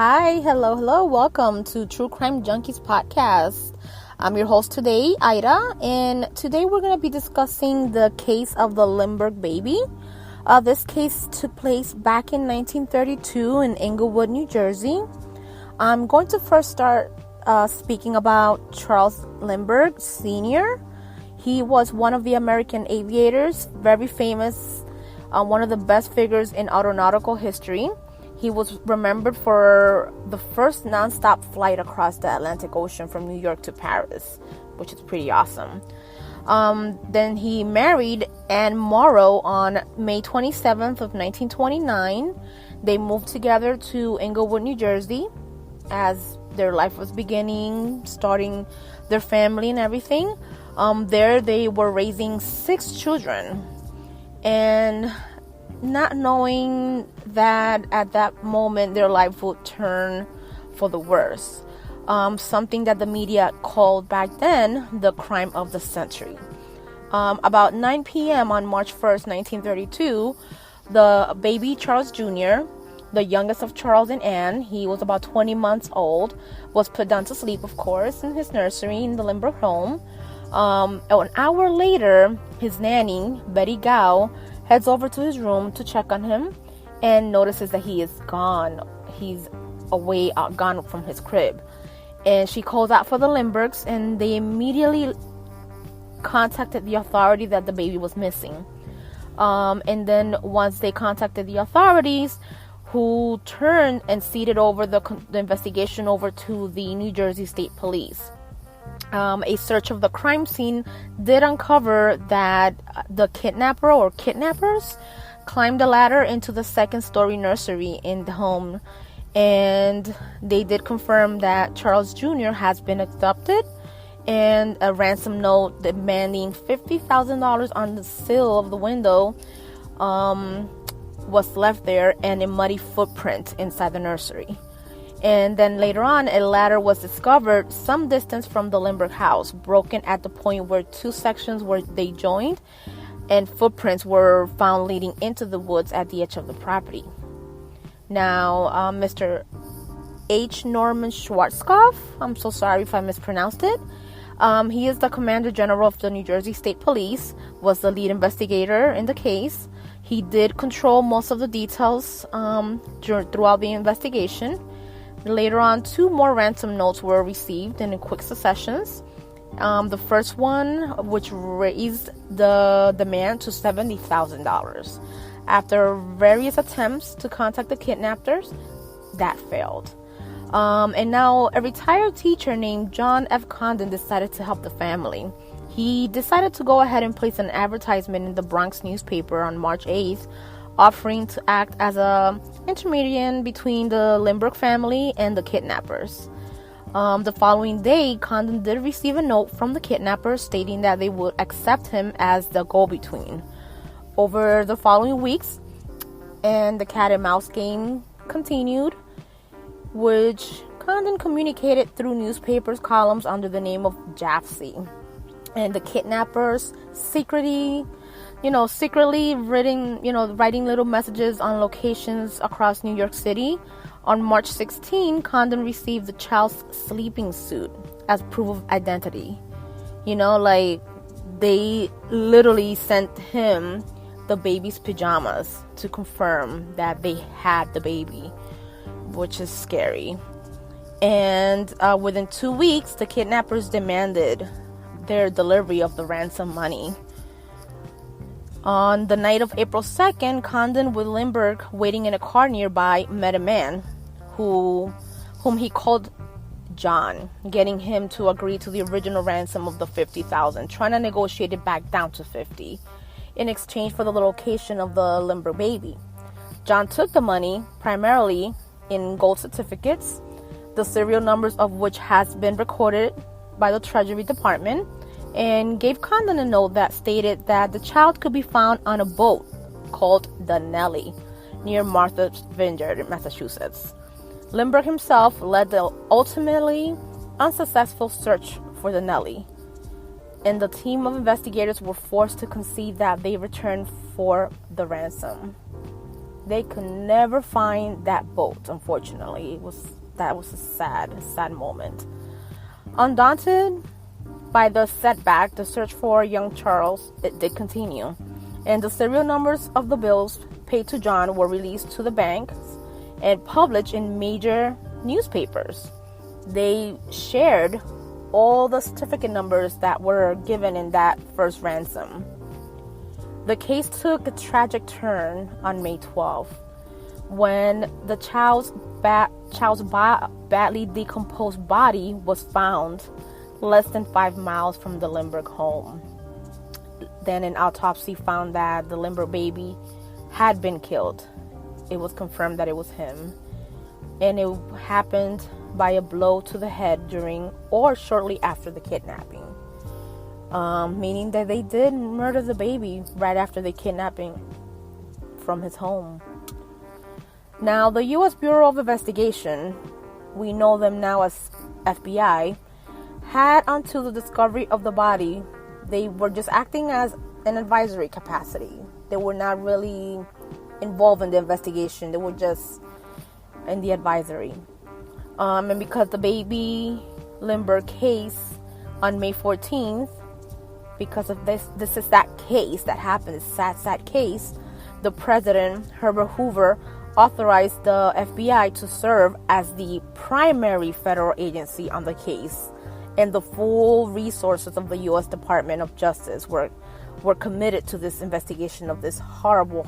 Hi, hello, welcome to True Crime Junkies podcast. I'm your host today, Ida, and today we're going to be discussing the case of the Lindbergh baby. This case took place back in 1932 in Englewood, New Jersey. I'm going to first start speaking about Charles Lindbergh Sr. He was one of the American aviators, very famous, one of the best figures in aeronautical history. He was remembered for the first non-stop flight across the Atlantic Ocean from New York to Paris, which is pretty awesome. Then he married Anne Morrow on May 27th of 1929. They moved together to Englewood, New Jersey, as their life was beginning, starting their family and everything. There they were raising 6 children, and not knowing that at that moment their life would turn for the worse. Something that the media called back then the crime of the century. About 9 p.m. on March 1st, 1932, the baby Charles Jr., the youngest of Charles and Anne, he was about 20 months old, was put down to sleep, of course, in his nursery in the Lindbergh home. An hour later, his nanny, Betty Gow, heads over to his room to check on him and notices that he is gone. He's away, gone from his crib. And she calls out for the Lindberghs, and they immediately contacted the authority that the baby was missing. And then once they contacted the authorities, who turned and ceded over the investigation over to the New Jersey State Police. A search of the crime scene did uncover that the kidnapper or kidnappers climbed a ladder into the second-story nursery in the home, and they did confirm that Charles Jr. has been abducted, and a ransom note demanding $50,000 on the sill of the window was left there, and a muddy footprint inside the nursery. And then later on, a ladder was discovered some distance from the Lindbergh house, broken at the point where 2 sections where they joined, and footprints were found leading into the woods at the edge of the property. Now, Mr. H. Norman Schwarzkopf, I'm so sorry if I mispronounced it. He is the Commander General of the New Jersey State Police, was the lead investigator in the case. He did control most of the details throughout the investigation. Later on, 2 more ransom notes were received in quick successions. The first one, which raised the demand to $70,000. After various attempts to contact the kidnappers, that failed. And now a retired teacher named John F. Condon decided to help the family. He decided to go ahead and place an advertisement in the Bronx newspaper on March 8th, offering to act as a intermediary between the Lindbergh family and the kidnappers. The following day, Condon did receive a note from the kidnappers stating that they would accept him as the go-between. Over the following weeks, and the cat and mouse game continued, which Condon communicated through newspapers columns under the name of Jafsy. And the kidnappers secretly writing little messages on locations across New York City. On March 16, Condon received the child's sleeping suit as proof of identity. They literally sent him the baby's pajamas to confirm that they had the baby, which is scary. And within 2 weeks, the kidnappers demanded their delivery of the ransom money. On the night of April 2nd, Condon, with Lindbergh waiting in a car nearby, met a man whom he called John, getting him to agree to the original ransom of the $50,000, trying to negotiate it back down to $50,000 in exchange for the location of the Lindbergh baby. John took the money, primarily in gold certificates, the serial numbers of which has been recorded by the Treasury Department, and gave Condon a note that stated that the child could be found on a boat called the Nellie near Martha's Vineyard in Massachusetts. Lindbergh himself led the ultimately unsuccessful search for the Nellie, and the team of investigators were forced to concede that they returned for the ransom. They could never find that boat, unfortunately. That was a sad moment. Undaunted by the setback, the search for young Charles, it did continue. And the serial numbers of the bills paid to John were released to the banks and published in major newspapers. They shared all the certificate numbers that were given in that first ransom. The case took a tragic turn on May 12th when the child's badly decomposed body was found less than 5 miles from the Lindbergh home. Then an autopsy found that the Lindbergh baby had been killed. It was confirmed that it was him, and it happened by a blow to the head during or shortly after the kidnapping. Meaning that they did murder the baby right after the kidnapping from his home. Now, the U.S. Bureau of Investigation, we know them now as FBI, had until the discovery of the body, they were just acting as an advisory capacity. They were not really involved in the investigation. They were just in the advisory. And because the baby Lindbergh case on May 14th, because of this is that case that happened, this sad case, the president, Herbert Hoover, authorized the FBI to serve as the primary federal agency on the case, and the full resources of the U.S. Department of Justice were committed to this investigation of this horrible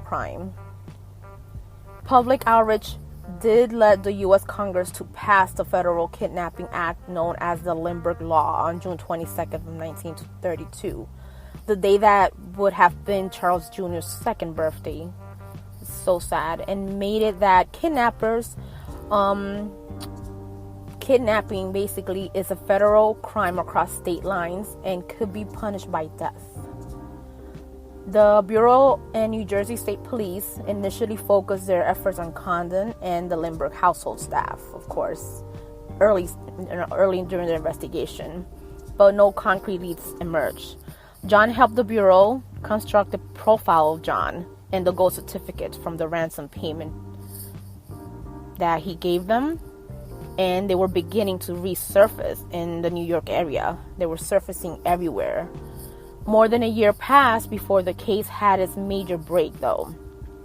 crime. Public outreach did lead the U.S. Congress to pass the Federal Kidnapping Act known as the Lindbergh Law on June 22nd of 1932, the day that would have been Charles Jr.'s second birthday. It's so sad, and made it that kidnapping basically is a federal crime across state lines and could be punished by death. The Bureau and New Jersey State Police initially focused their efforts on Condon and the Lindbergh household staff, of course, early during the investigation, but no concrete leads emerged. John helped the Bureau construct a profile of John and the gold certificate from the ransom payment that he gave them, and they were beginning to resurface in the New York area. They were surfacing everywhere. More than a year passed before the case had its major break, though,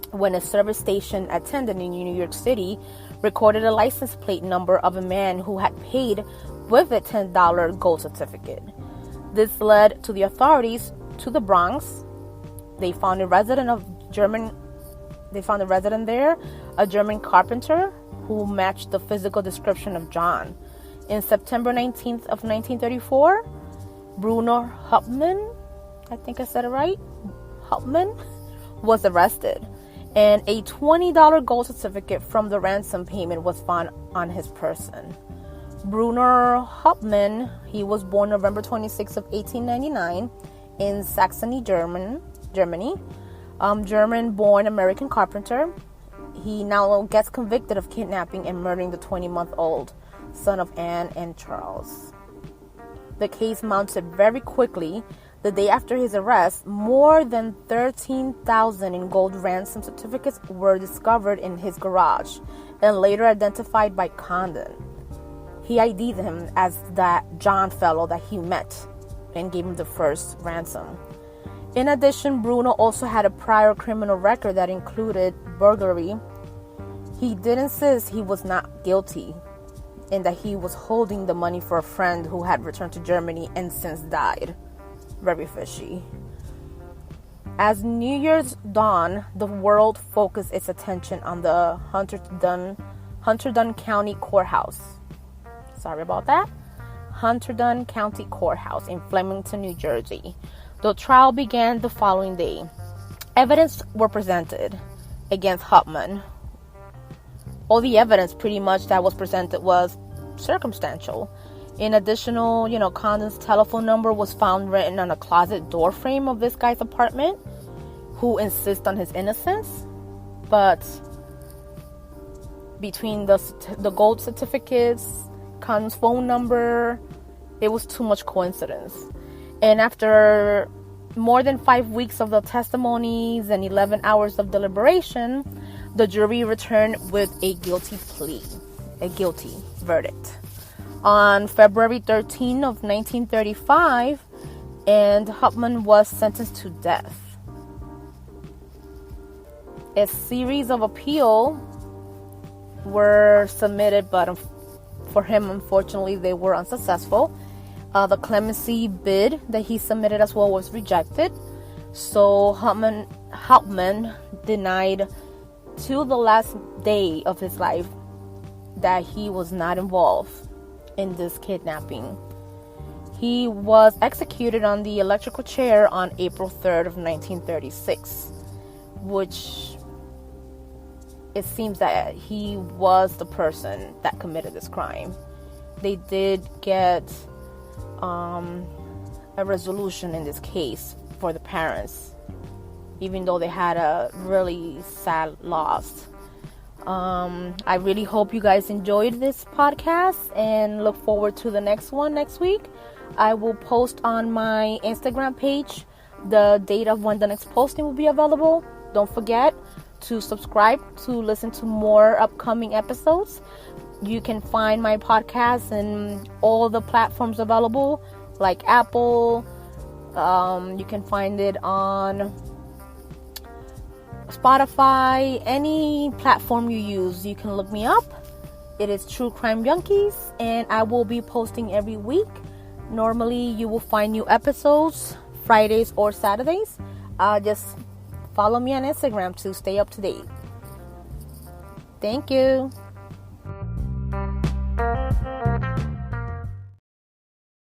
when a service station attendant in New York City recorded a license plate number of a man who had paid with a $10 gold certificate. This led to the authorities to the Bronx. They found a resident there, a German carpenter who matched the physical description of John. In September 19th of 1934, Bruno Hauptmann, I think I said it right, Hauptmann, was arrested, and a $20 gold certificate from the ransom payment was found on his person. Bruno Hauptmann, he was born November 26th of 1899 in Saxony, Germany. German-born American carpenter. He now gets convicted of kidnapping and murdering the 20-month-old son of Anne and Charles. The case mounted very quickly. The day after his arrest, more than 13,000 in gold ransom certificates were discovered in his garage and later identified by Condon. He ID'd him as that John fellow that he met and gave him the first ransom. In addition, Bruno also had a prior criminal record that included burglary. He did insist he was not guilty and that he was holding the money for a friend who had returned to Germany and since died. Very fishy. As New Year's dawned, the world focused its attention on the Hunterdon County Courthouse. Sorry about that. Hunterdon County Courthouse in Flemington, New Jersey. The trial began the following day. Evidence were presented against Hauptmann. All the evidence pretty much that was presented was circumstantial. In additional, Condon's telephone number was found written on a closet door frame of this guy's apartment, who insists on his innocence. But between the gold certificates, Condon's phone number, it was too much coincidence. And after more than 5 weeks of the testimonies and 11 hours of deliberation, the jury returned with a guilty verdict on February 13 of 1935, and Hauptmann was sentenced to death. A series of appeals were submitted, but for him, unfortunately, they were unsuccessful. The clemency bid that he submitted as well was rejected. So Hauptmann denied to the last day of his life that he was not involved in this kidnapping. He was executed on the electrical chair on April 3rd of 1936, which it seems that he was the person that committed this crime. They did get a resolution in this case for the parents, even though they had a really sad loss. I really hope you guys enjoyed this podcast and look forward to the next one next week. I will post on my Instagram page the date of when the next posting will be available. Don't forget to subscribe to listen to more upcoming episodes. You can find my podcast in all the platforms available, like Apple. You can find it on Spotify, any platform you use. You can look me up. It is True Crime Junkies, and I will be posting every week. Normally, you will find new episodes Fridays or Saturdays. Just follow me on Instagram to stay up to date. Thank you.